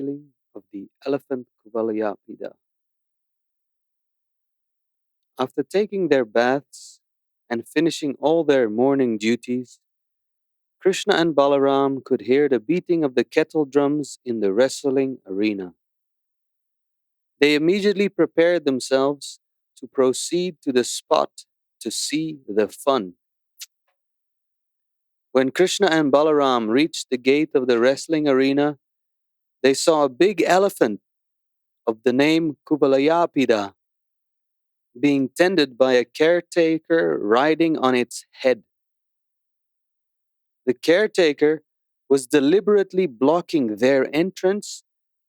killing of the elephant Kuvalayapida. After taking their baths and finishing all their morning duties, Krishna and Balaram could hear the beating of the kettle drums in the wrestling arena. They immediately prepared themselves to proceed to the spot to see the fun. When Krishna and Balaram reached the gate of the wrestling arena, they saw a big elephant of the name Kuvalayapida being tended by a caretaker riding on its head. The caretaker was deliberately blocking their entrance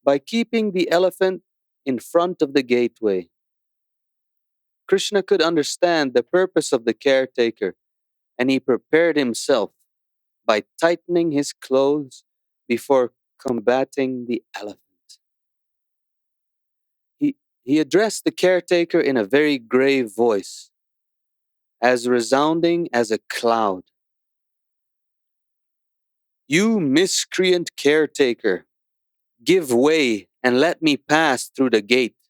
by keeping the elephant in front of the gateway. Krishna could understand the purpose of the caretaker, and he prepared himself by tightening his clothes before combating the elephant. He addressed the caretaker in a very grave voice, as resounding as a cloud. "You miscreant caretaker, give way and let me pass through the gate.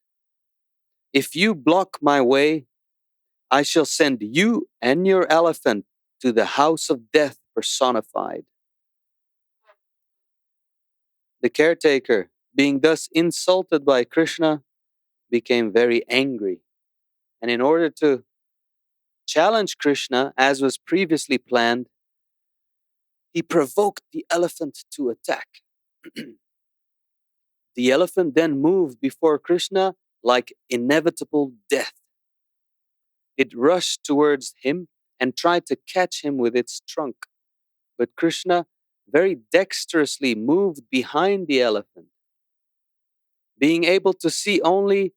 If you block my way, I shall send you and your elephant to the house of death personified." The caretaker, being thus insulted by Krishna, became very angry. And in order to challenge Krishna, as was previously planned, he provoked the elephant to attack. The elephant then moved before Krishna like inevitable death. It rushed towards him and tried to catch him with its trunk. But Krishna very dexterously moved behind the elephant. Being able to see only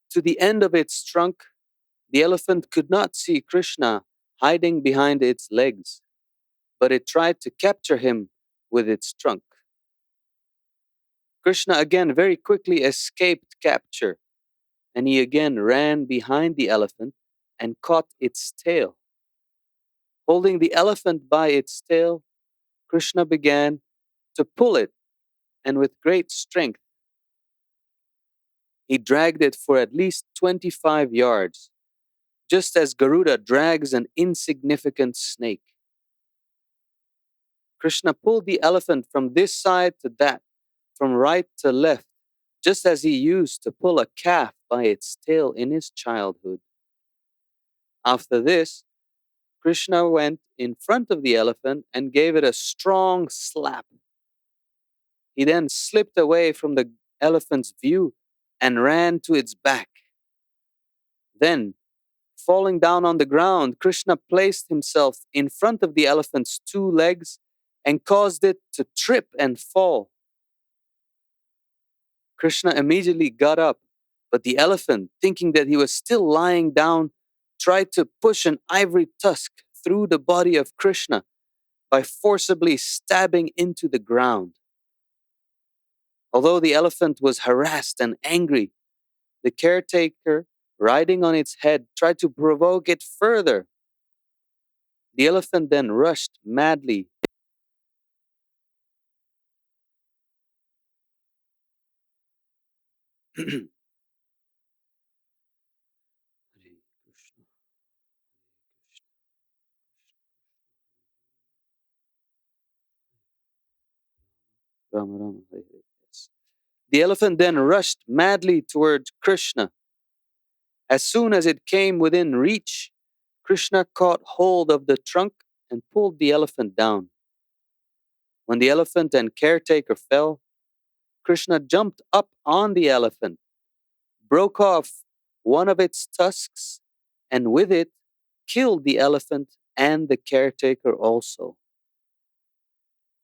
to the end of its trunk, the elephant could not see Krishna hiding behind its legs, but it tried to capture him with its trunk. Krishna again very quickly escaped capture, and he again ran behind the elephant and caught its tail. Holding the elephant by its tail, Krishna began to pull it, and with great strength, he dragged it for at least 25 yards, just as Garuda drags an insignificant snake. Krishna pulled the elephant from this side to that, from right to left, just as he used to pull a calf by its tail in his childhood. After this, Krishna went in front of the elephant and gave it a strong slap. He then slipped away from the elephant's view and ran to its back. Then, falling down on the ground, Krishna placed himself in front of the elephant's two legs and caused it to trip and fall. Krishna immediately got up, but the elephant, thinking that he was still lying down, tried to push an ivory tusk through the body of Krishna by forcibly stabbing into the ground. Although the elephant was harassed and angry, the caretaker, riding on its head, tried to provoke it further. The elephant then rushed madly Rama, Rama, Hare Hare. Yes. The elephant then rushed madly towards Krishna. As soon as it came within reach, Krishna caught hold of the trunk and pulled the elephant down. When the elephant and caretaker fell, Krishna jumped up on the elephant, broke off one of its tusks, and with it killed the elephant and the caretaker also.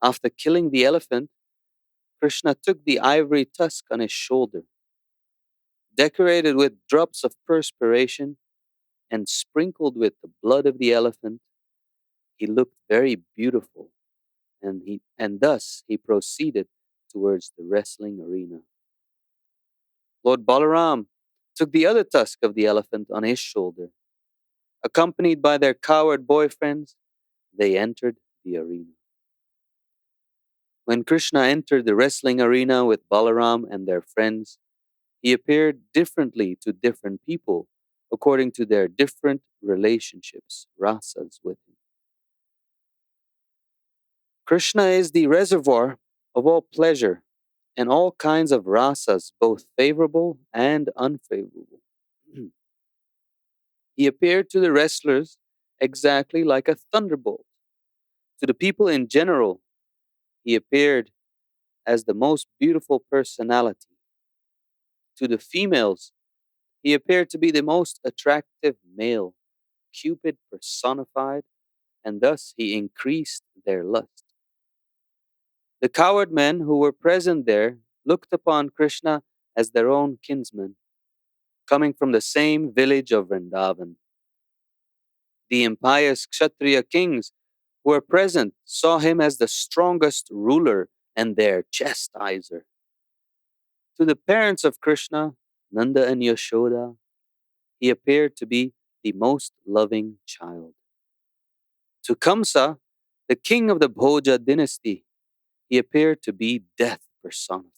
After killing the elephant, Krishna took the ivory tusk on his shoulder, decorated with drops of perspiration and sprinkled with the blood of the elephant. He looked very beautiful, and thus he proceeded towards the wrestling arena. Lord Balaram took the other tusk of the elephant on his shoulder. Accompanied by their coward boyfriends, they entered the arena. When Krishna entered the wrestling arena with Balaram and their friends, he appeared differently to different people according to their different relationships, rasas, with him. Krishna is the reservoir of all pleasure and all kinds of rasas, both favorable and unfavorable. He appeared to the wrestlers exactly like a thunderbolt. To the people in general, he appeared as the most beautiful personality. To the females, he appeared to be the most attractive male, Cupid personified, and thus he increased their lust. The coward men who were present there looked upon Krishna as their own kinsman, coming from the same village of Vrindavan. The impious Kshatriya kings who were present saw him as the strongest ruler and their chastiser. To the parents of Krishna, Nanda and Yashoda, he appeared to be the most loving child. To Kamsa, the king of the Bhoja dynasty, he appeared to be death personified.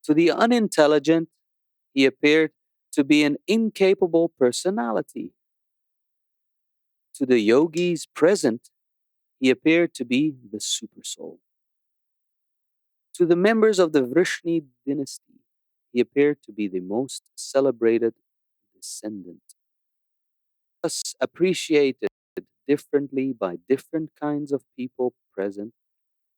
To the unintelligent, he appeared to be an incapable personality. To the yogis present, he appeared to be the supersoul. To the members of the Vrishni dynasty, he appeared to be the most celebrated descendant. Thus appreciated differently by different kinds of people present,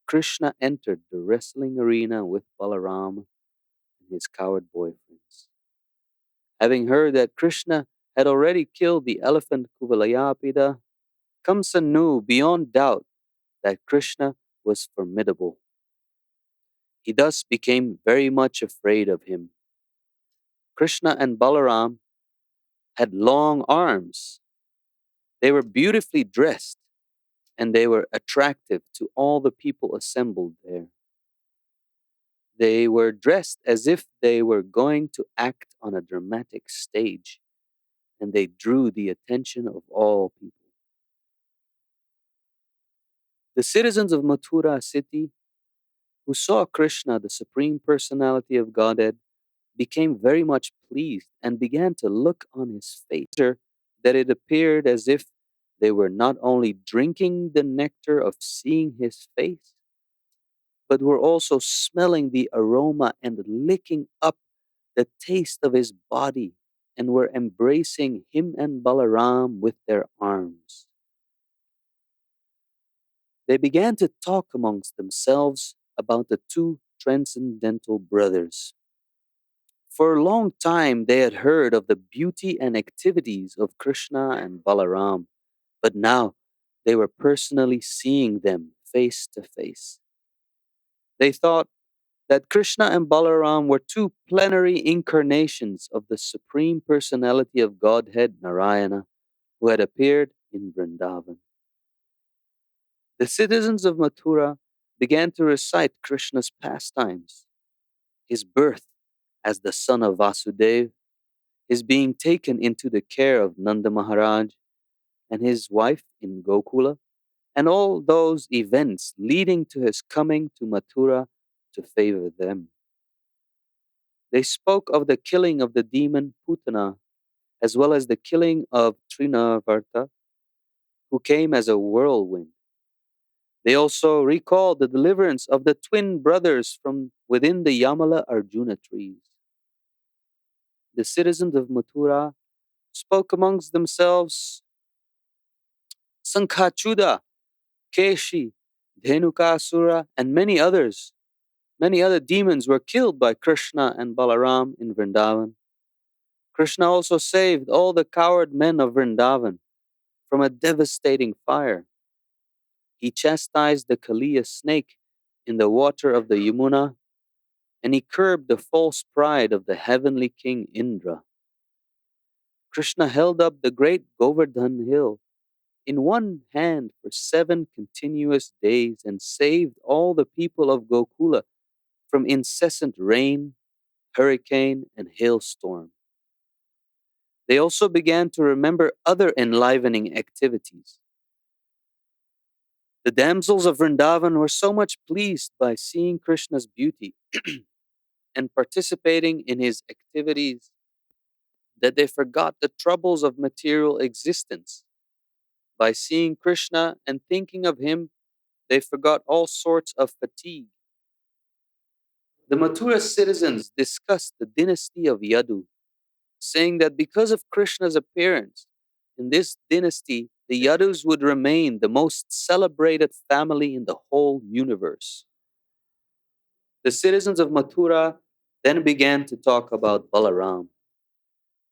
Krishna entered the wrestling arena with Balaram and his coward boyfriends. Having heard that Krishna had already killed the elephant Kuvalayapida, Kamsa knew beyond doubt that Krishna was formidable. He thus became very much afraid of him. Krishna and Balaram had long arms. They were beautifully dressed and they were attractive to all the people assembled there. They were dressed as if they were going to act on a dramatic stage, and they drew the attention of all people. The citizens of Mathura city, who saw Krishna, the Supreme Personality of Godhead, became very much pleased and began to look on his face, that it appeared as if they were not only drinking the nectar of seeing his face, but were also smelling the aroma and licking up the taste of his body, and were embracing him and Balaram with their arms. They began to talk amongst themselves about the two transcendental brothers. For a long time, they had heard of the beauty and activities of Krishna and Balaram, but now they were personally seeing them face to face. They thought that Krishna and Balaram were two plenary incarnations of the Supreme Personality of Godhead Narayana, who had appeared in Vrindavan. The citizens of Mathura began to recite Krishna's pastimes, his birth as the son of Vasudeva, his being taken into the care of Nanda Maharaj and his wife in Gokula, and all those events leading to his coming to Mathura to favor them. They spoke of the killing of the demon Putana, as well as the killing of Trinavarta, who came as a whirlwind. They also recalled the deliverance of the twin brothers from within the Yamala Arjuna trees. The citizens of Mathura spoke amongst themselves. Sankhachuda, Keshi, Dhenukasura, and many other demons were killed by Krishna and Balaram in Vrindavan. Krishna also saved all the coward men of Vrindavan from a devastating fire. He chastised the Kaliya snake in the water of the Yamuna, and he curbed the false pride of the heavenly king Indra. Krishna held up the great Govardhan hill in one hand for 7 continuous days and saved all the people of Gokula from incessant rain, hurricane, and hailstorm. They also began to remember other enlivening activities. The damsels of Vrindavan were so much pleased by seeing Krishna's beauty and participating in his activities that they forgot the troubles of material existence. By seeing Krishna and thinking of him, they forgot all sorts of fatigue. The Mathura citizens discussed the dynasty of Yadu, saying that because of Krishna's appearance in this dynasty, the Yadus would remain the most celebrated family in the whole universe. The citizens of Mathura then began to talk about Balaram.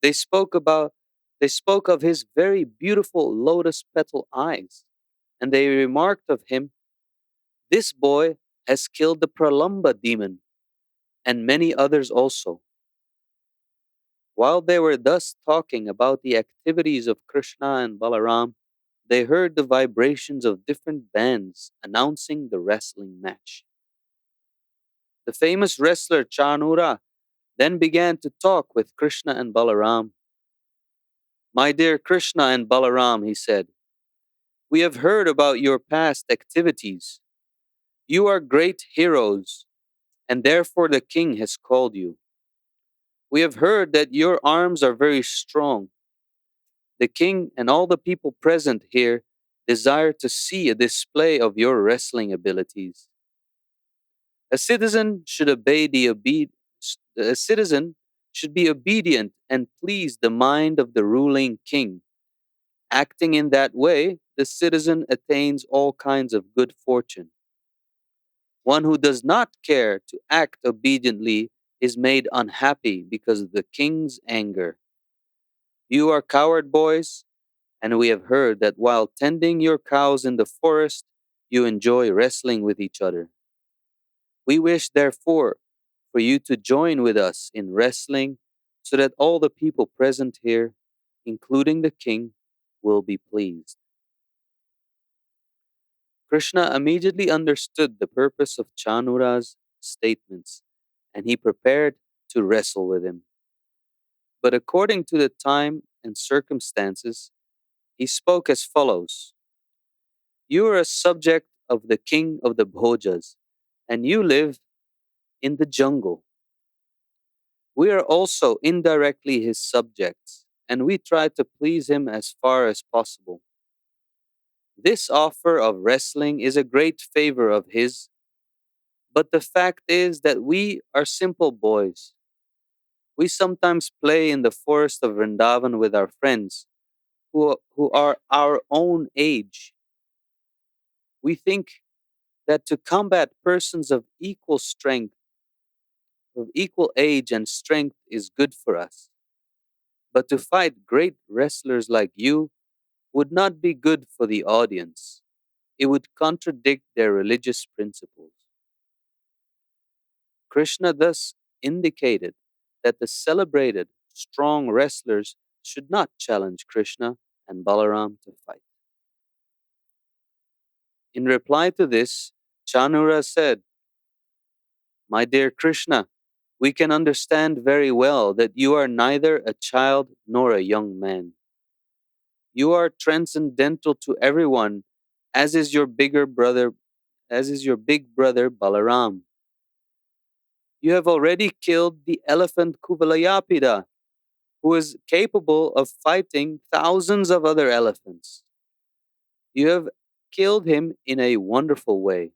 They spoke about they spoke of his very beautiful lotus petal eyes, and they remarked of him, "This boy has killed the Pralamba demon and many others also." While they were thus talking about the activities of Krishna and Balaram, they heard the vibrations of different bands announcing the wrestling match. The famous wrestler Chanura then began to talk with Krishna and Balaram. "My dear Krishna and Balaram," he said, "we have heard about your past activities. You are great heroes, and therefore the king has called you. We have heard that your arms are very strong. The king and all the people present here desire to see a display of your wrestling abilities. A citizen should a citizen should be obedient and please the mind of the ruling king. Acting in that way, the citizen attains all kinds of good fortune. One who does not care to act obediently is made unhappy because of the king's anger. You are coward boys, and we have heard that while tending your cows in the forest, you enjoy wrestling with each other. We wish, therefore, for you to join with us in wrestling so that all the people present here, including the king, will be pleased." Krishna immediately understood the purpose of Chanura's statements, and he prepared to wrestle with him. But according to the time and circumstances, he spoke as follows: "You are a subject of the king of the Bhojas, and you live in the jungle. We are also indirectly his subjects, and we try to please him as far as possible. This offer of wrestling is a great favor of his, but the fact is that we are simple boys. We sometimes play in the forest of Vrindavan with our friends who are our own age. We think that to combat persons of equal strength, of equal age and strength is good for us. But to fight great wrestlers like you would not be good for the audience. It would contradict their religious principles." Krishna thus indicated that the celebrated, strong wrestlers should not challenge Krishna and Balaram to fight. In reply to this, Chanura said, "My dear Krishna, we can understand very well that you are neither a child nor a young man. You are transcendental to everyone, as is your bigger brother, as is your big brother Balaram. You have already killed the elephant Kuvalayapida, who is capable of fighting thousands of other elephants. You have killed him in a wonderful way.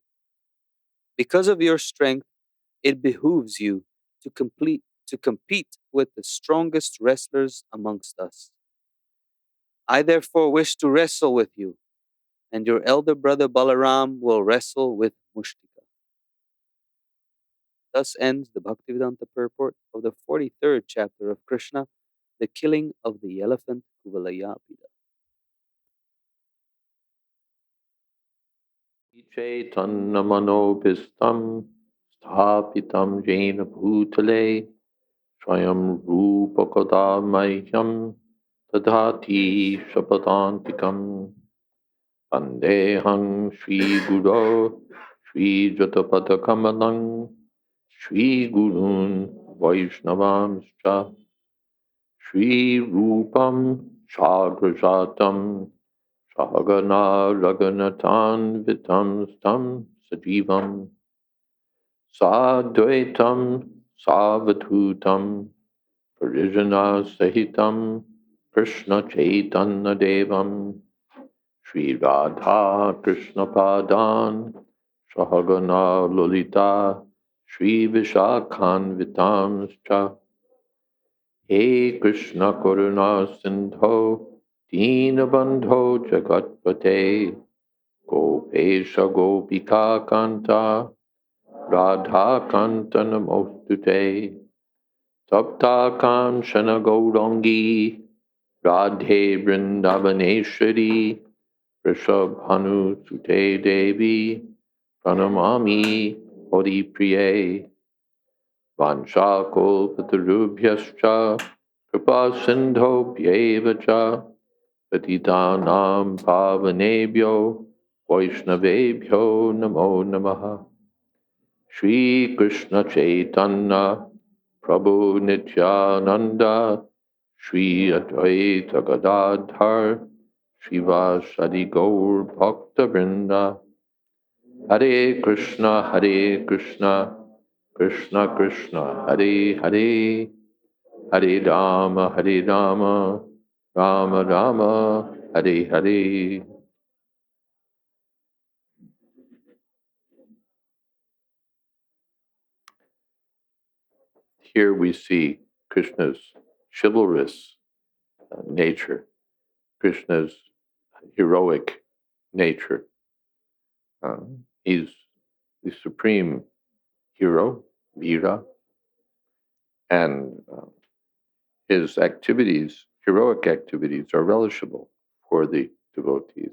Because of your strength, it behooves you to compete with the strongest wrestlers amongst us. I therefore wish to wrestle with you, and your elder brother Balaram will wrestle with Mushtika." Thus ends the Bhaktivedanta purport of the 43rd chapter of Krishna, the killing of the elephant Kuvalayapida. चैतन्यमनोभिस्तं स्थापितं येन भूतले स्वयं रूपकदा मह्यं ददाति स्वपदान्तिकं वन्देऽहं श्रीगुरो श्रीयुतपदकमलं श्रीगुरून् वैष्णवांश्च श्रीरूपं साग्रजातं Sahagana Raghunathan Vitam Stam Sajivam Sadvaitam Savadhutam Parijana Sahitam Krishna Chaitanya Devam Sri Radha Krishna Padan Sahagana Lolita Sri Vishakhan Vitamscha He Krishna Karuna Sindho Dinabandho Jagatpate Gopesha Gopika Kanta Radha Kanta Namostute Tapta Kanchana Gaurangi Radhe Vrindavaneshwari Rishabhanu Sute Devi Pranamami Hori Priye Vanchakolpatarubhyascha Kripa Sindho Bhyevacha Patitanam Pavanebhyo Vaishnavebhyo Namo Namaha Shri Krishna Chaitanya Prabhu Nityananda Shri Advaita Gadadhar Shivasadi Gaur Bhakta Vrinda Hare Krishna Krishna Krishna Hare Hare Hare Rama Rama Rama Hare Hare. Here we see Krishna's chivalrous nature, Krishna's heroic nature. He's the supreme hero, Vira, and his activities, heroic activities, are relishable for the devotees.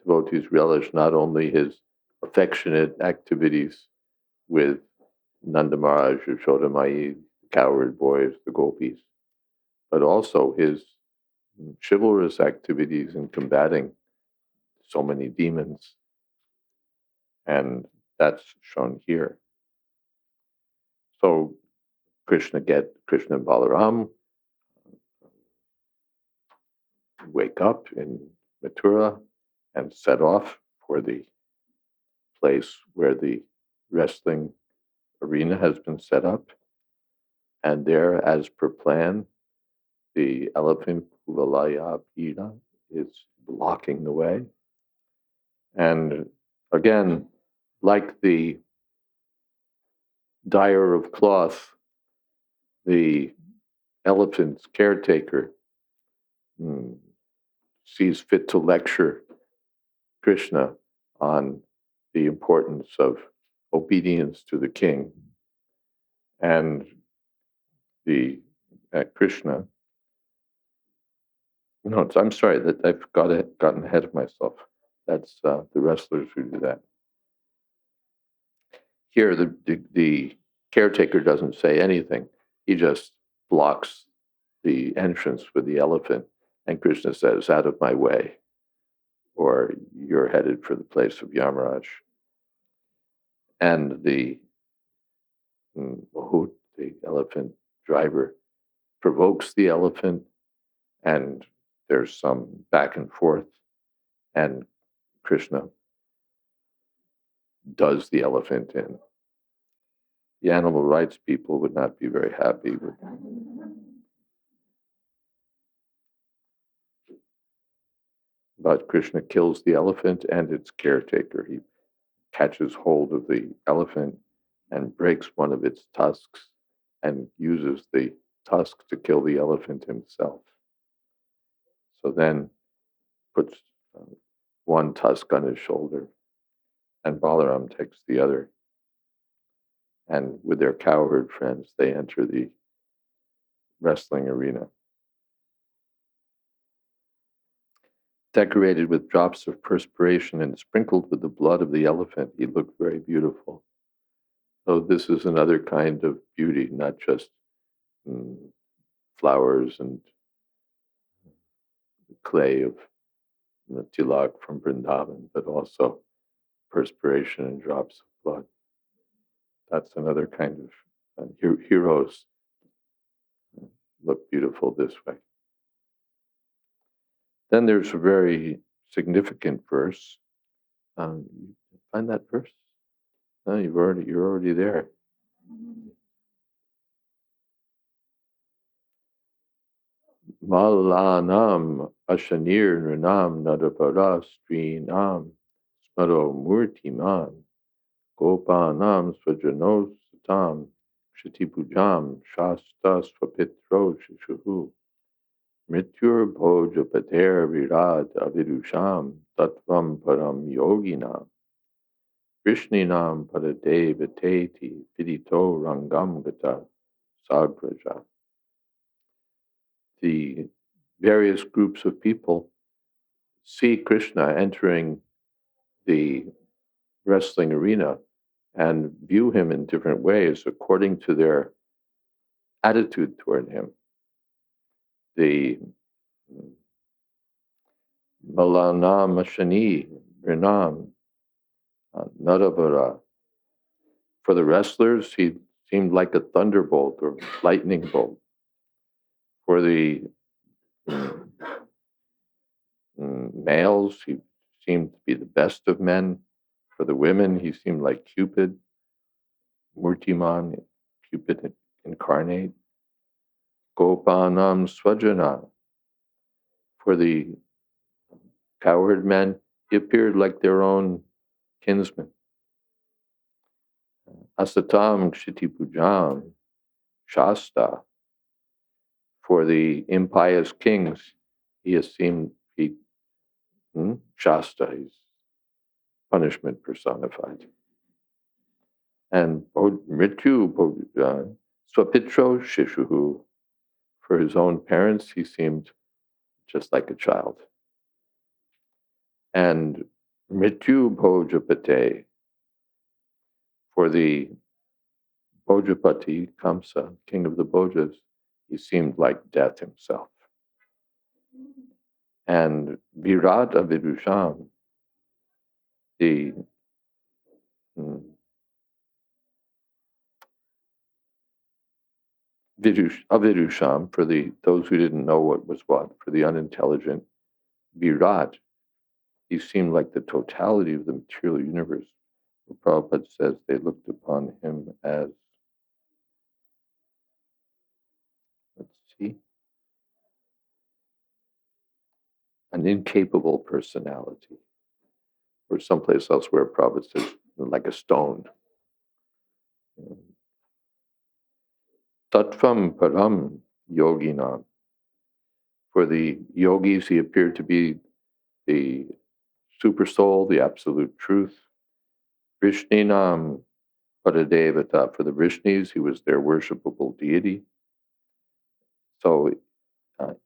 Devotees relish not only his affectionate activities with Nanda Maharaj, Yashoda Mai, the cowherd boys, the gopis, but also his chivalrous activities in combating so many demons. And that's shown here. So Krishna and Balaram wake up in Mathura and set off for the place where the wrestling arena has been set up. And there, as per plan, the elephant Kuvalaya Pida is blocking the way. And again, like the dyer of cloth, the elephant's caretaker sees fit to lecture Krishna on the importance of obedience to the king. And the Krishna, no, I'm sorry that I've gotten ahead of myself. That's the wrestlers who do that. Here, the caretaker doesn't say anything. He just blocks the entrance with the elephant, and Krishna says, "Out of my way," or "You're headed for the place of Yamaraj." And the Mahout, the elephant driver, provokes the elephant, and there's some back and forth, and Krishna does the elephant in. The animal rights people would not be very happy with. But Krishna kills the elephant and its caretaker. He catches hold of the elephant and breaks one of its tusks and uses the tusk to kill the elephant himself. So then puts one tusk on his shoulder, and Balaram takes the other. And with their cowherd friends, they enter the wrestling arena. Decorated with drops of perspiration and sprinkled with the blood of the elephant, he looked very beautiful. So this is another kind of beauty, not just flowers and clay of tilak from Vrindavan, but also perspiration and drops of blood. That's another kind of heroes look beautiful this way. Then there's a very significant verse. You find that verse? No, you're already there. Malanam Ashanir Nunam Nadapara Strinam Smaro Murtiman Gopanam Swajanos Satam Kshitipujam Shasta Swapitro Shishuhu Mrityur Bhoja Pater Virad Avidusham Tattvam Param Yoginam Krishninam Padadeva Teti Vidito Rangam Gata Sagraja. The various groups of people see Krishna entering the wrestling arena and view him in different ways according to their attitude toward him. The Malanam Mashani Rinam Nadavara. For the wrestlers, he seemed like a thunderbolt or lightning bolt. For the males, he seemed to be the best of men. For the women, he seemed like Cupid, Murtiman, Cupid incarnate. Gopanam Swajana. For the cowherd men, he appeared like their own kinsman. Asatam Kshitipujam Shasta. For the impious kings, he Shasta, he's punishment personified. And Mrityu Swapitro Shishuhu. For his own parents, he seemed just like a child. And Mrityu Bhojapate. For the Bhojapati, Kamsa, king of the Bhojas, he seemed like death himself. And Virat Avidusham, the Avidusham, for those who didn't know what was what, for the unintelligent, Virat, he seemed like the totality of the material universe. Prabhupada says they looked upon him as, an incapable personality. Or someplace else where Prabhupada says, like a stone. Tattvam Param Yoginam. For the yogis, he appeared to be the super soul, the absolute truth. Vrishninam Padadevata. For the Vrishnis, he was their worshipable deity. So,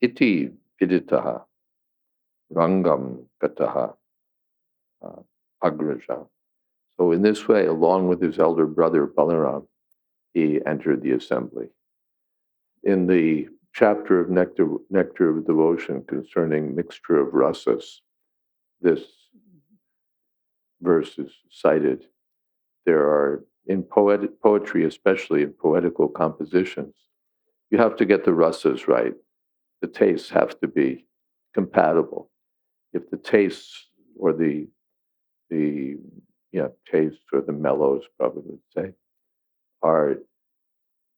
iti viditaha, rangam gataha, agraja. So in this way, along with his elder brother Balaram, he entered the assembly. In the chapter of Nectar of Devotion concerning mixture of rasas, this verse is cited. There are, in poetry, especially in poetical compositions, you have to get the rasas right. The tastes have to be compatible. If the tastes or the tastes or the mellows, probably would say, are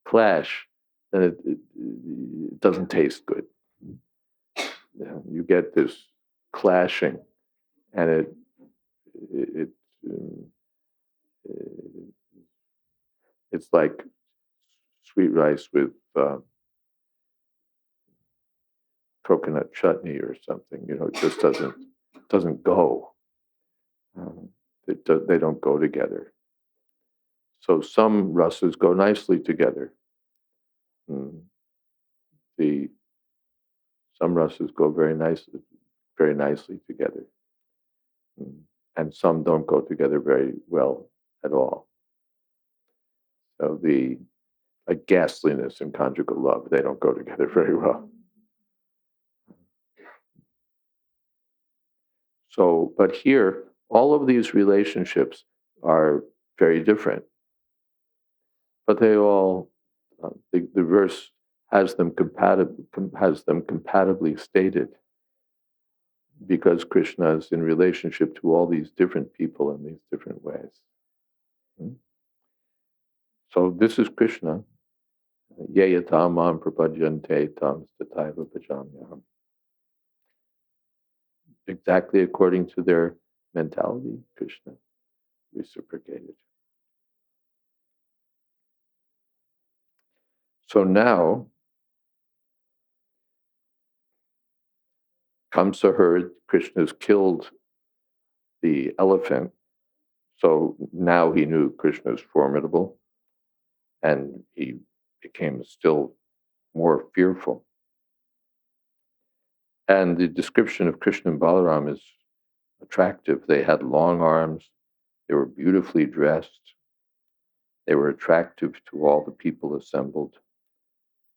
clash, then it doesn't taste good. You get this clashing, and it's like sweet rice with coconut chutney or something. It just doesn't go. They don't go together. So some rasas go nicely together. Some rasas go very nicely together, and some don't go together very well at all. So like ghastliness and conjugal love, they don't go together very well. So, but here, all of these relationships are very different, but they all, the verse has them compatibly stated. because Krishna is in relationship to all these different people in these different ways. So this is Krishna. Yeyatamam prapajante tam stataiva bhajamyaham. Exactly according to their mentality, Krishna reciprocated. So now Kamsa heard Krishna's killed the elephant. So now he knew Krishna is formidable, and he became still more fearful. And the description of Krishna and Balaram is attractive. They had long arms, they were beautifully dressed, they were attractive to all the people assembled,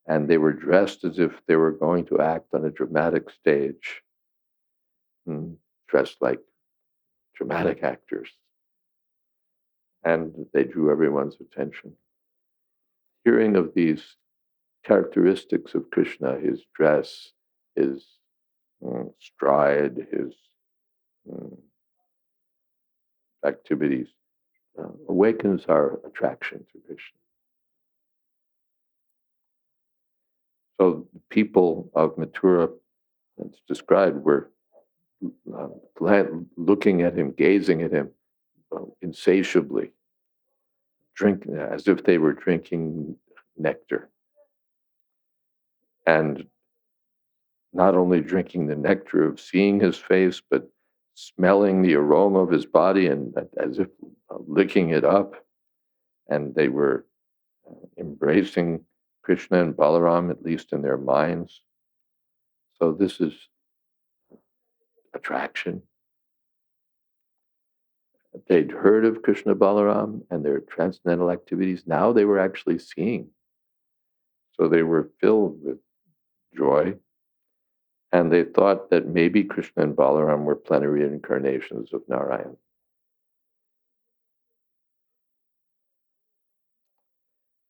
and they were dressed as if they were going to act on a dramatic stage, dressed like dramatic actors. And they drew everyone's attention. Hearing of these characteristics of Krishna, his dress, his stride, his activities, awakens our attraction to Krishna. So the people of Mathura, it's described, were looking at him, gazing at him insatiably, drinking as if they were drinking nectar. And not only drinking the nectar of seeing his face, but smelling the aroma of his body and as if licking it up. And they were embracing Krishna and Balaram, at least in their minds. So this is attraction. They'd heard of Krishna Balaram and their transcendental activities. Now they were actually seeing. So they were filled with joy. And they thought that maybe Krishna and Balaram were plenary incarnations of Narayan.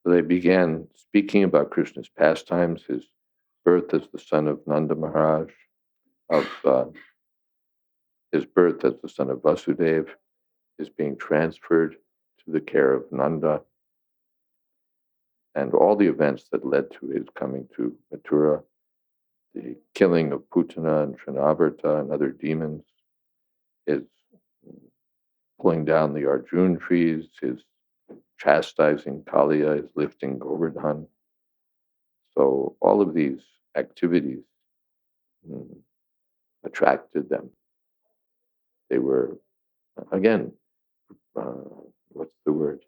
So they began speaking about Krishna's pastimes, his birth as the son of Nanda Maharaj, of his birth as the son of Vasudeva, his being transferred to the care of Nanda, and all the events that led to his coming to Mathura, the killing of Putana and Trinavarta and other demons, his pulling down the Arjun trees, his chastising Kaliya, his lifting Govardhan. So all of these activities attracted them. They were, again, what's the word?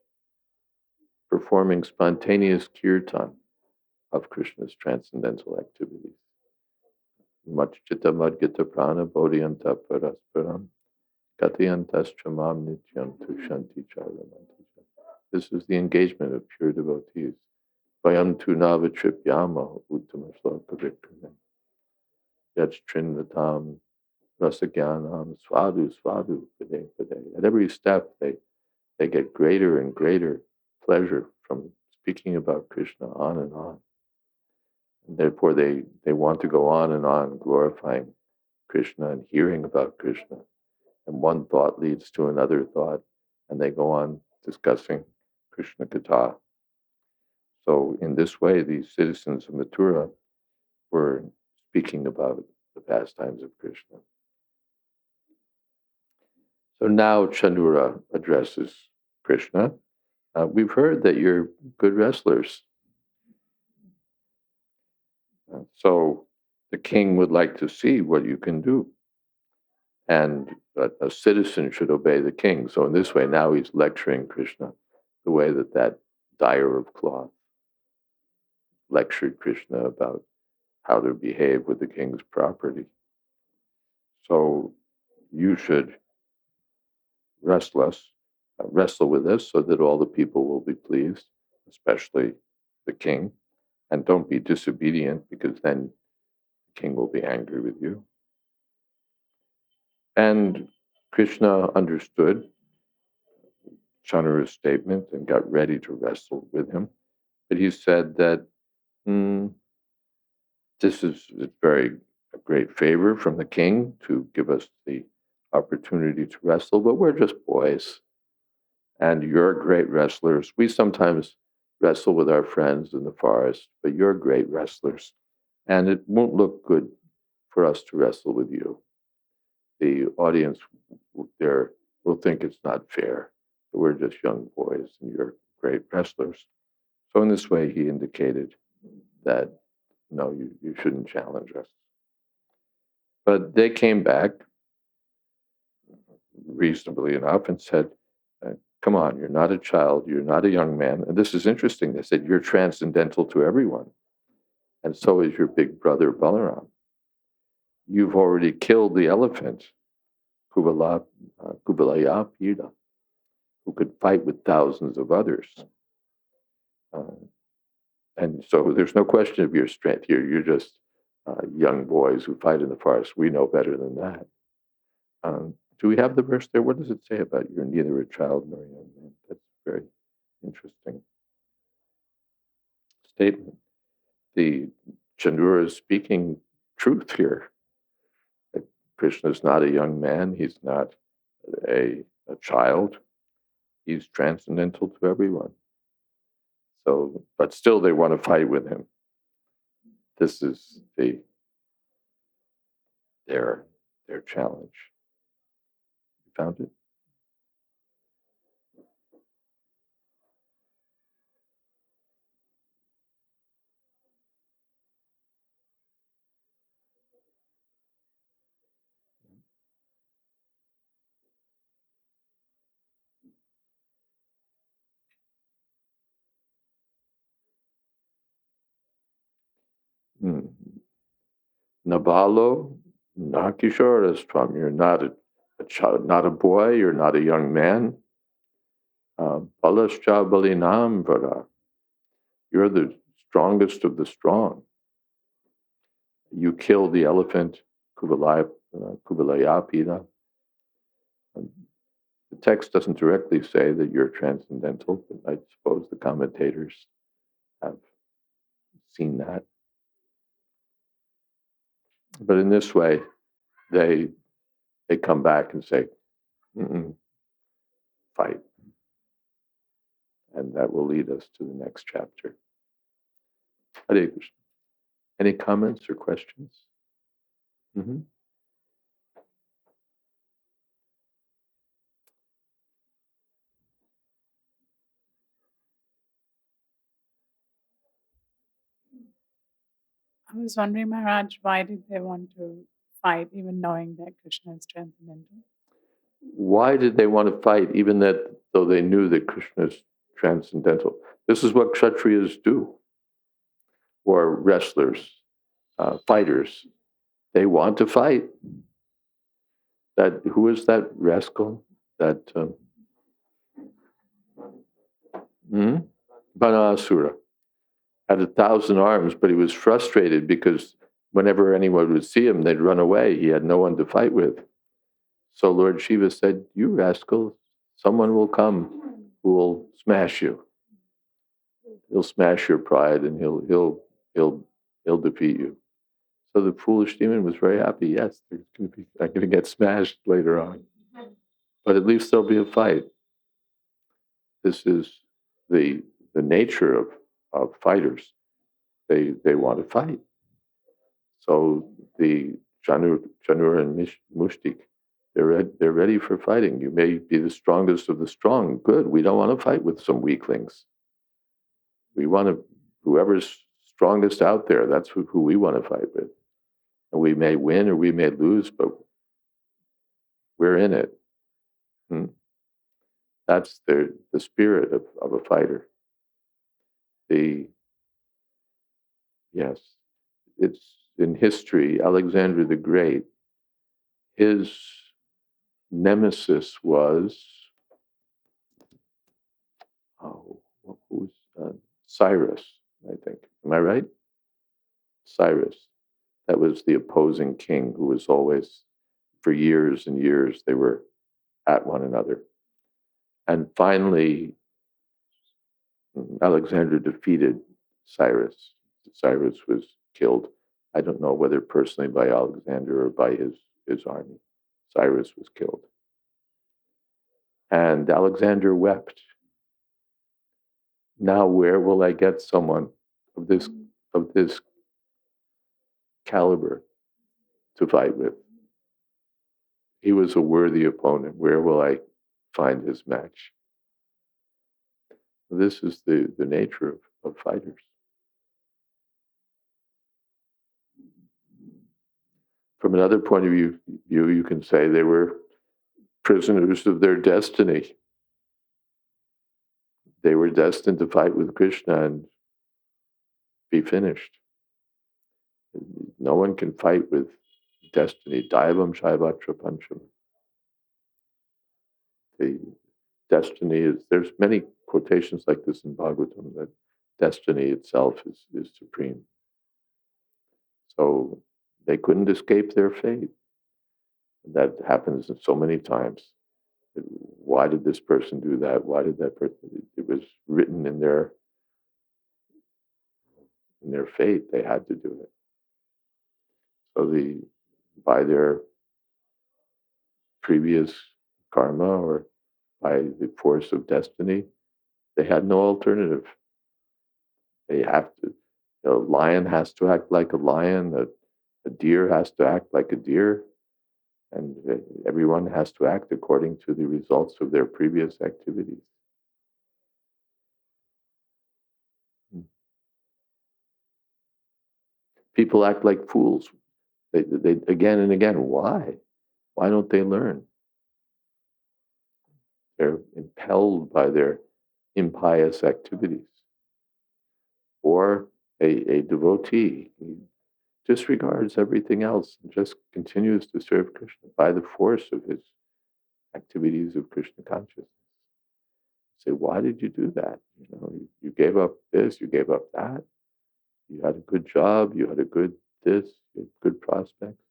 Performing spontaneous kirtan of Krishna's transcendental activities. Machchita madgita prana bodhyanta parasparam katyantas chamam nityam tushanti charamanti. This is the engagement of pure devotees. Vayam tu navatripyama uttama shloka vikrame. Yach trinvatam rasagyanam svadu svadu pade pade. At every step they get greater and greater pleasure from speaking about Krishna on and on. And therefore they want to go on and on glorifying Krishna and hearing about Krishna. And one thought leads to another thought, and they go on discussing Krishna Katha. So in this way, these citizens of Mathura were speaking about the pastimes of Krishna. So now Chandura addresses Krishna. We've heard that you're good wrestlers. So the king would like to see what you can do. And a citizen should obey the king. So in this way, now he's lecturing Krishna the way that dyer of cloth lectured Krishna about how to behave with the king's property. So you should wrestle with us so that all the people will be pleased, especially the king. And don't be disobedient, because then the king will be angry with you. And Krishna understood Chandra's statement and got ready to wrestle with him. But he said that this is very a great favor from the king to give us the opportunity to wrestle, but we're just boys. And you're great wrestlers. We sometimes wrestle with our friends in the forest, but you're great wrestlers. And it won't look good for us to wrestle with you. The audience there will think it's not fair. We're just young boys and you're great wrestlers. So in this way, he indicated that no, you shouldn't challenge us. But they came back reasonably enough and said, come on, you're not a child, you're not a young man. And this is interesting. They said, you're transcendental to everyone. And so is your big brother Balaram. You've already killed the elephant, Kubalaya Pida, who could fight with thousands of others. Uh, and so there's no question of your strength. You're just young boys who fight in the forest. We know better than that. Do we have the verse there? What does it say about you're neither a child nor a young man? That's very interesting statement. The Chandura is speaking truth here. That Krishna is not a young man. He's not a child. He's transcendental to everyone. So, but still, they want to fight with him. This is their challenge. You found it? Hmm. Nabalo, Nakishoras, you're not a child, not a boy. You're not a young man. Balascha Balinam Vara. You're the strongest of the strong. You killed the elephant, Kubalayapida. The text doesn't directly say that you're transcendental, but I suppose the commentators have seen that. But in this way, they come back and say, fight. And that will lead us to the next chapter. Hare Krishna. Any comments or questions? Mm-hmm. I was wondering, Maharaj, why did they want to fight even knowing that Krishna is transcendental? Why did they want to fight, even that though they knew that Krishna is transcendental? This is what Kshatriyas do, or wrestlers, fighters. They want to fight. Who is that rascal? That Banasura had 1,000 arms, but he was frustrated because whenever anyone would see him, they'd run away. He had no one to fight with. So Lord Shiva said, "You rascal, someone will come who will smash you. He'll smash your pride, and he'll defeat you." So the foolish demon was very happy. Yes, I'm going to get smashed later on, but at least there'll be a fight. This is the nature of fighters. They want to fight. So the Chanur and Mushtik, they're ready for fighting. You may be the strongest of the strong. Good. We don't want to fight with some weaklings. We want to, whoever's strongest out there, that's who we want to fight with. And we may win or we may lose, but we're in it. That's the spirit of a fighter. Yes, it's in history, Alexander the Great, his nemesis was, who was Cyrus, I think. Am I right? Cyrus. That was the opposing king who was always, for years and years, they were at one another. And finally, Alexander defeated Cyrus. Cyrus was killed I don't know whether personally by Alexander or by his army. Cyrus was killed. And Alexander wept. Now where will I get someone of this caliber to fight with? He was a worthy opponent. Where will I find his match? This is the nature of fighters. From another point of view, you can say they were prisoners of their destiny. They were destined to fight with Krishna and be finished. No one can fight with destiny. Daivam Shaivatra Pancham. The destiny is, there's many quotations like this in Bhagavatam that destiny itself is supreme. So they couldn't escape their fate. That happens so many times. Why did this person do that? Why did that person? It was written in their fate. They had to do it. So by their previous karma or by the force of destiny, they had no alternative. They have to. A lion has to act like a lion. A deer has to act like a deer, and everyone has to act according to the results of their previous activities. People act like fools. They again and again. Why? Why don't they learn? They're impelled by their impious activities. Or a devotee disregards everything else and just continues to serve Krishna by the force of his activities of Krishna consciousness. Say, why did you do that? You gave up this, you gave up that. You had a good job, you had a good this, you had good prospects.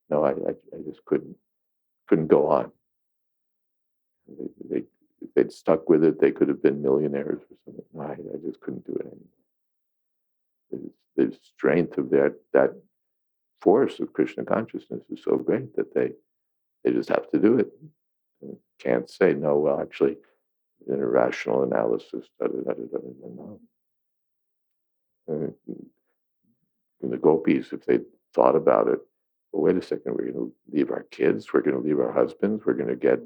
No, I just couldn't go on. If they'd stuck with it, they could have been millionaires or something. No, I just couldn't do it anymore. The strength of that force of Krishna consciousness is so great that they just have to do it. And can't say no. Well, actually, in a rational analysis, no. And the gopis, if they thought about it, well, wait a second, we're going to leave our kids, we're going to leave our husbands, we're going to get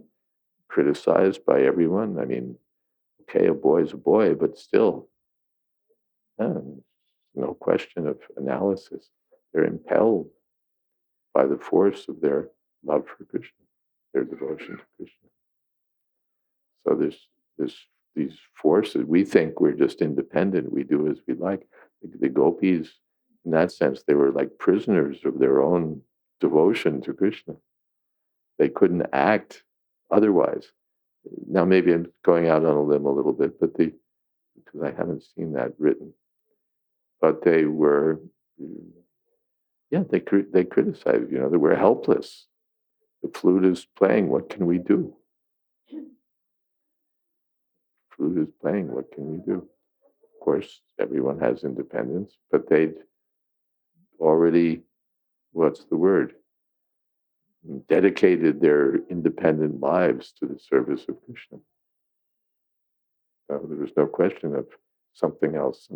criticized by everyone. I mean, okay, a boy's a boy, but still, no question of analysis. They're impelled by the force of their love for Krishna, their devotion to Krishna. So these forces, we think we're just independent, we do as we like. The gopis, in that sense, they were like prisoners of their own devotion to Krishna. They couldn't act otherwise. Now, maybe I'm going out on a limb a little bit, but because I haven't seen that written, but they were, they criticized. They were helpless. The flute is playing. What can we do? Flute is playing. What can we do? Of course, everyone has independence, but they'd already, what's the word? Dedicated their independent lives to the service of Krishna. So there was no question of something else.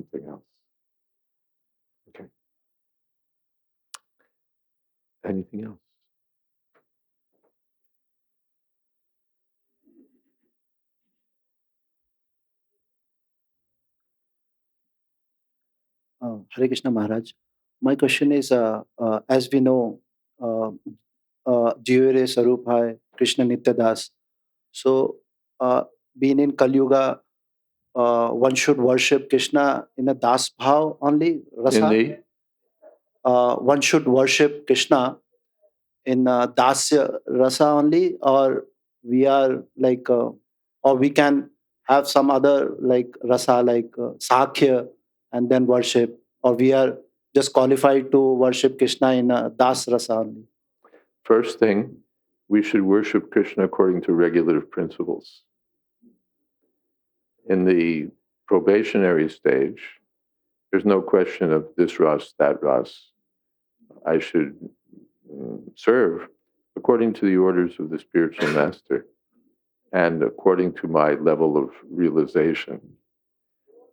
Okay. Anything else? Hare Krishna Maharaj. My question is, as we know, uh, Jivere Sarup Hai, Krishna Nitya Das. So, being in Kali Yuga, one should worship Krishna in a Das Bhav only, In Rasa. the One should worship Krishna in Dasya Rasa only, or we are like, or we can have some other like Rasa, like Sakhya, and then worship, or we are just qualified to worship Krishna in Das Rasa only. first thing, we should worship Krishna according to regulative principles. In the probationary stage, there's no question of this ras, that ras. I should serve according to the orders of the spiritual master and according to my level of realization.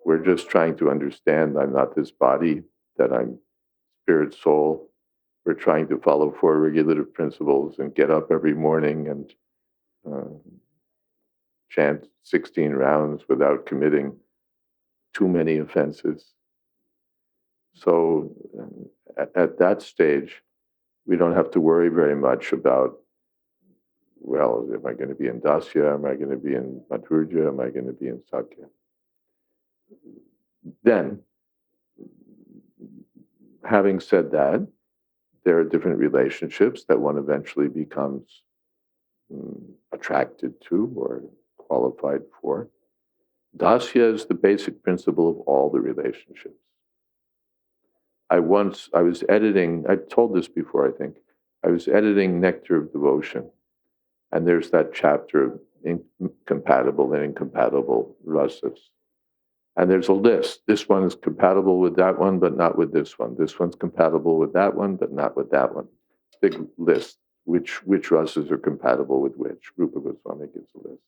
We're just trying to understand I'm not this body, that I'm spirit soul. We're trying to follow four regulative principles and get up every morning and chant 16 rounds without committing too many offenses. So at that stage, we don't have to worry very much about, well, am I going to be in Dasya? Am I going to be in Madhurya? Am I going to be in Sakya? Then, having said that, there are different relationships that one eventually becomes attracted to or qualified for. Dasya is the basic principle of all the relationships. I was editing, I've told this before, I think. I was editing Nectar of Devotion, and there's that chapter of incompatible and incompatible rasas. And there's a list. This one is compatible with that one, but not with this one. This one's compatible with that one, but not with that one. Big list. Which rasas are compatible with which? Rupa Goswami gives a list.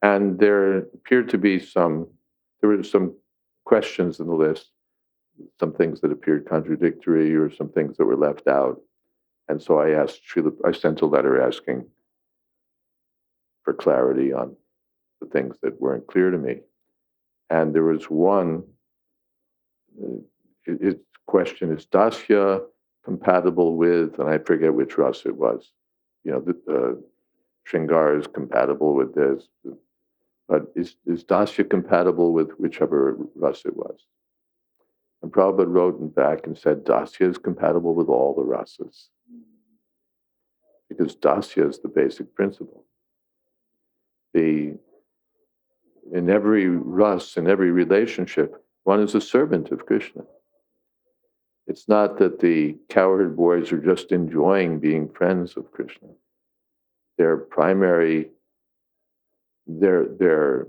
And there appeared to be there were some questions in the list, some things that appeared contradictory or some things that were left out. And so I sent a letter asking for clarity on the things that weren't clear to me. And there was one, his question is, Dasya compatible with, and I forget which rasa it was. Shringar is compatible with this, but is Dasya compatible with whichever rasa it was? And Prabhupada wrote back and said, Dasya is compatible with all the rasas. Because Dasya is the basic principle. In every ras, in every relationship, one is a servant of Krishna. It's not that the cowherd boys are just enjoying being friends of Krishna. Their primary, their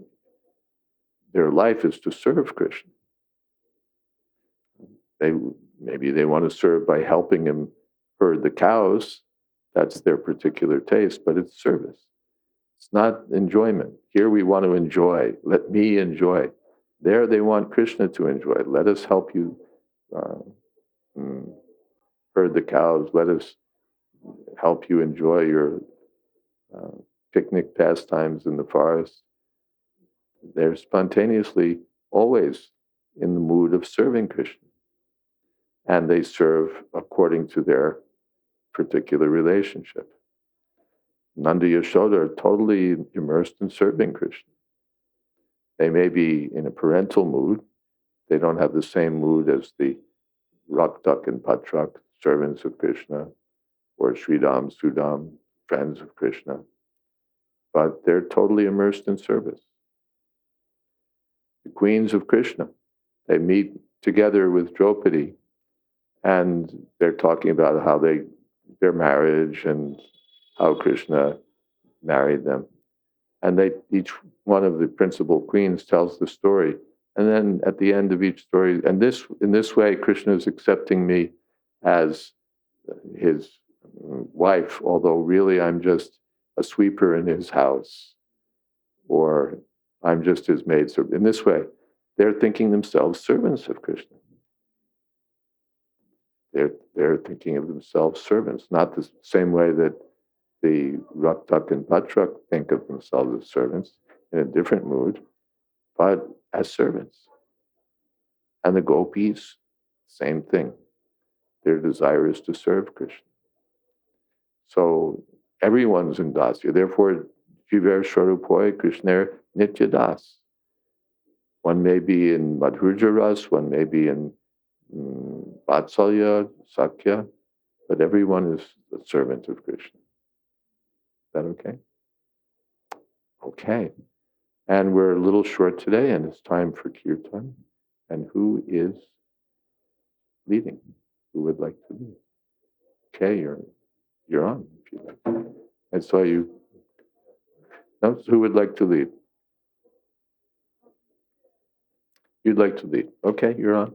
life is to serve Krishna. Maybe they want to serve by helping him herd the cows. That's their particular taste, but it's service. It's not enjoyment. Here we want to enjoy. Let me enjoy. There they want Krishna to enjoy. Let us help you herd the cows. Let us help you enjoy your picnic pastimes in the forest. They're spontaneously always in the mood of serving Krishna. And they serve according to their particular relationship. Nanda Yashoda are totally immersed in serving Krishna. They may be in a parental mood. They don't have the same mood as the Raktak and Patrak, servants of Krishna, or Sridham, Sudam, friends of Krishna. But they're totally immersed in service. The queens of Krishna, they meet together with Draupadi, and they're talking about how their marriage and how Krishna married them. And each one of the principal queens tells the story. And then at the end of each story, and in this way, Krishna is accepting me as his wife, although really I'm just a sweeper in his house, or I'm just his maidservant. In this way, they're thinking themselves servants of Krishna. They're thinking of themselves servants, not the same way that the Raktak and Patrak think of themselves as servants in a different mood, but as servants. And the gopis, same thing. Their desire is to serve Krishna. So everyone's in Dasya. Therefore, Jiver Swarupoy Krishna Nitya Das. One may be in Madhurya Ras, one may be in Vatsalya, Sakya, but everyone is a servant of Krishna. Is that okay? Okay. And we're a little short today, and it's time for kirtan. And who is leading? Who would like to lead? Okay, you're on, if you like. I saw you. No, who would like to lead? You'd like to lead. Okay, you're on.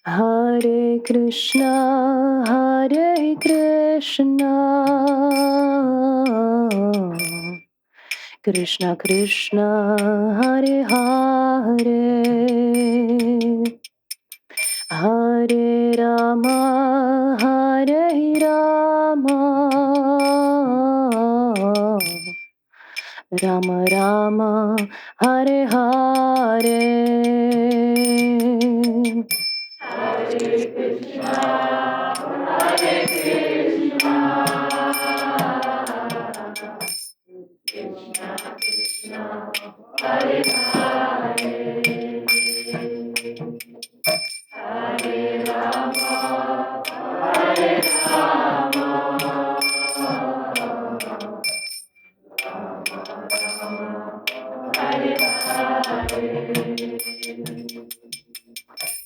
Hare Krishna, Hare Krishna, Krishna Krishna, Hare Hare, Hare Rama, Hare Rama, Rama Rama, Hare Hare.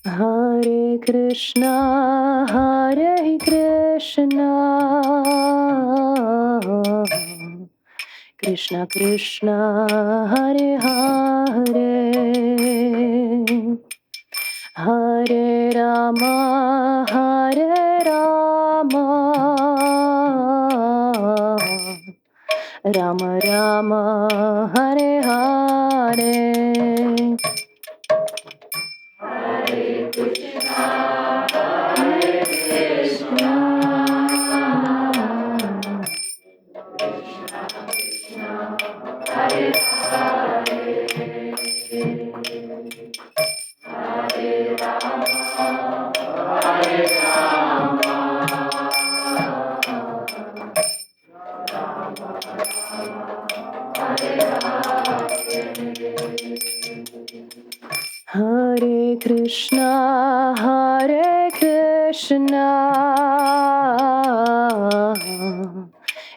Hare Krishna, Hare Krishna, Krishna Krishna, Hare Hare, Hare Rama, Hare Rama, Rama Rama, Hare Hare. Hare Krishna, Hare Krishna,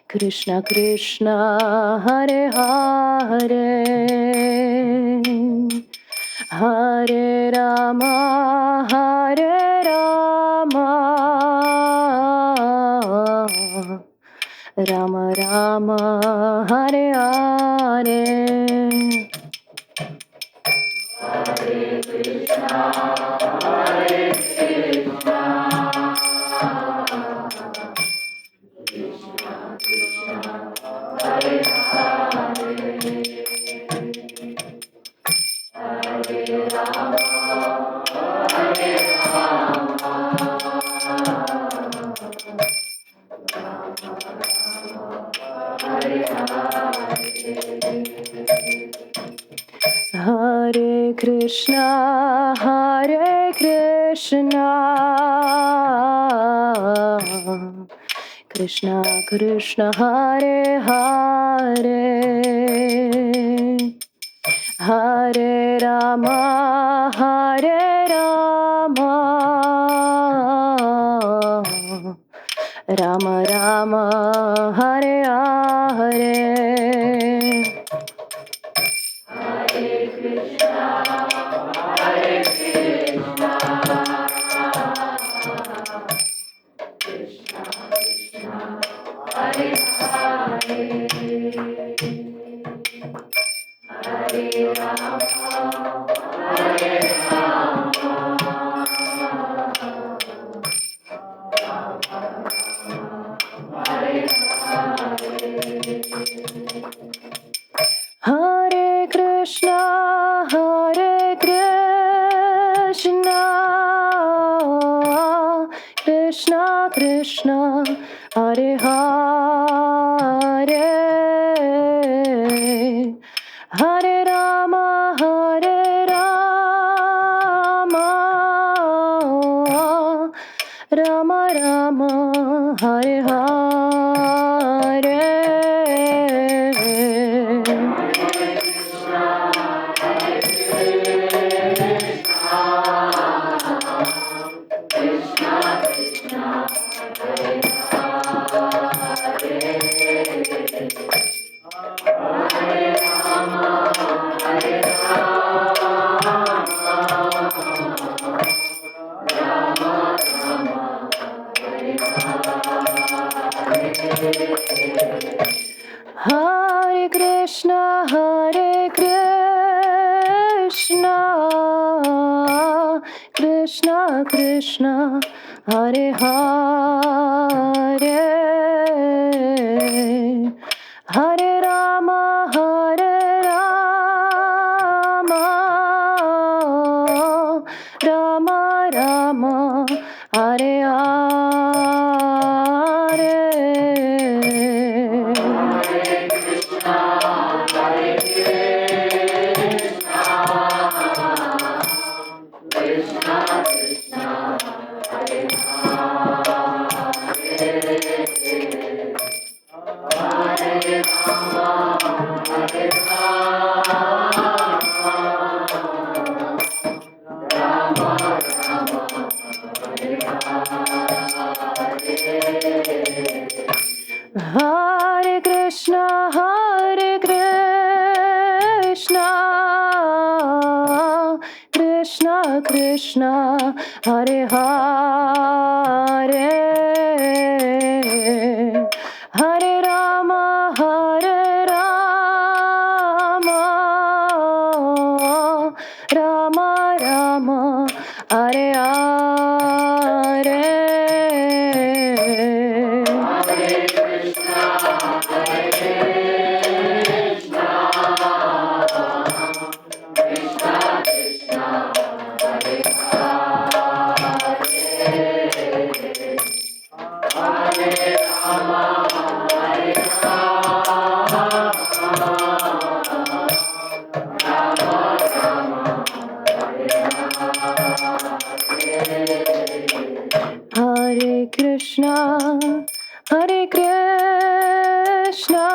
Krishna Krishna, Hare Hare, Hare Rama, Hare Rama, Rama Rama, Hare Hare. Hare Hare Krishna, Hare Krishna, Krishna Krishna, Hare Hare, Hare Rama, Hare Rama, Rama Rama, Hare Hare. Hare Krishna, Hare Krishna, Krishna Krishna, Hare Hare, Hare Rama, Hare Rama, Rama Rama, Hare Hare. Hare Krishna, Hare Krishna, Krishna Krishna, Hare Hare, Hare Rama, Hare Rama, Rama Rama, Hare Hare. Hare Krishna, Hare Krishna, Krishna Krishna, Hare Hare, Hare Rama, Hare Rama, Rama Rama, Hare Hare. Hare Krishna, Hare Krishna,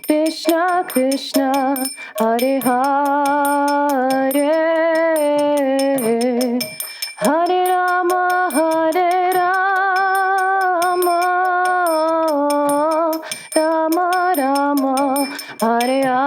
Krishna Krishna, Hare Hare, Hare Rama, Hare Rama, Rama Rama, Hare Hare.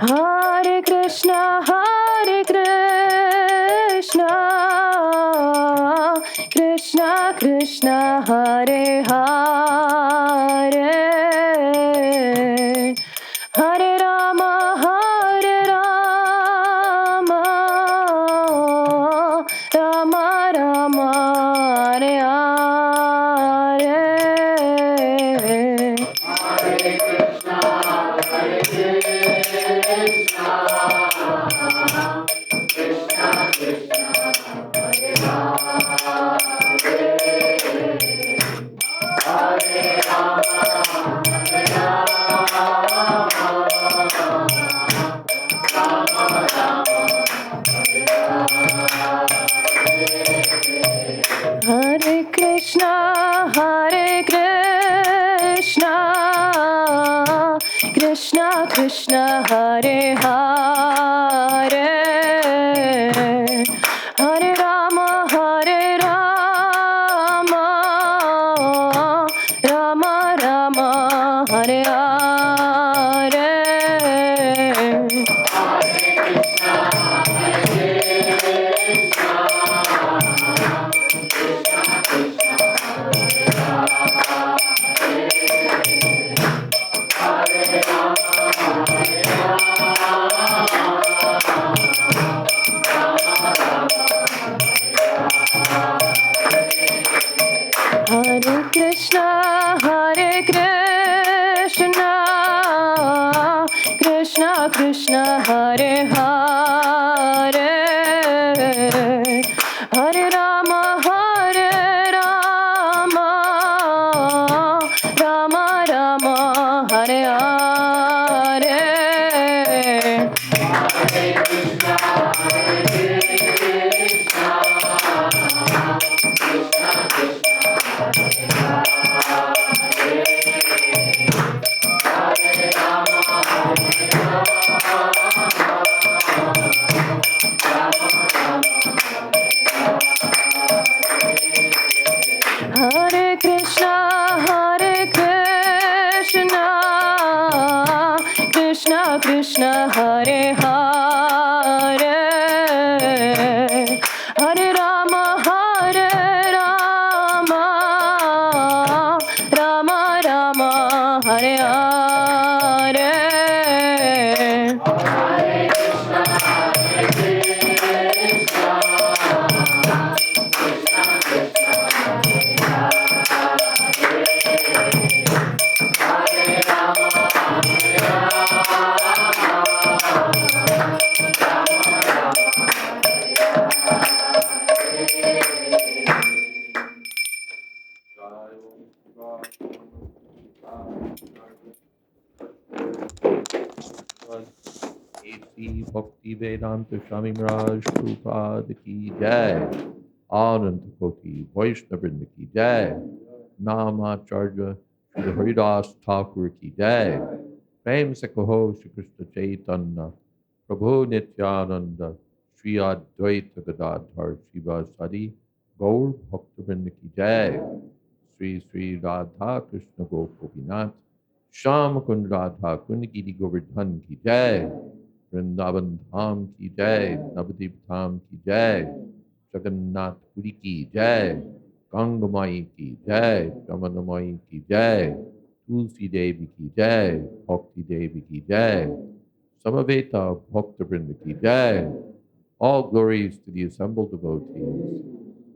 Hare Krishna, Hare Krishna, Krishna Krishna, Hare Hare, Hare Rama, Hare Krishna Hare Hare Hare Rama Rama Rama Hare Hare Hare Krishna Krishna Krishna Hare Hare Hare Rama Rama Rama Hare Hare Hare Krishna Krishna Krishna Hare Hare Hare Rama Rama Rama Hare Hare AC Bhakti Vedanta Swami Maharaj Prabhupada Ki Jai. Anand Koti Vaishnavrinda Ki Jai. Namacharya Shri Haridas Thakur Ki Jai. Prem Se Kaho Shri Krishna Chaitanya Prabhu Nityananda Shri Advaita Gadadhar Srivasadi Gaur Bhaktavrinda Ki Jai. Sri Sri Radha Krishna Gopinath Sham Kund Radha Kund Giri Govardhan Ki Jai. Vrindavan Dham Ki Jai, Navadip Dham Ki Jai, Jagannath Puri Ki Jai, Gangamai Ki Jai, Ramanamai Ki Jai, Tulsi Devi Ki Jai, Bhakti Devi Ki Jai, Samaveta Bhakta Vrinda Ki Jai. All glories to the assembled devotees.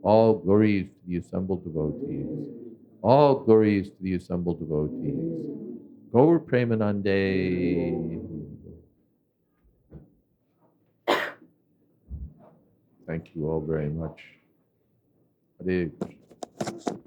All glories to the assembled devotees. All glories to the assembled devotees. Gaur Premanande. Thank you all very much. Hare Krishna.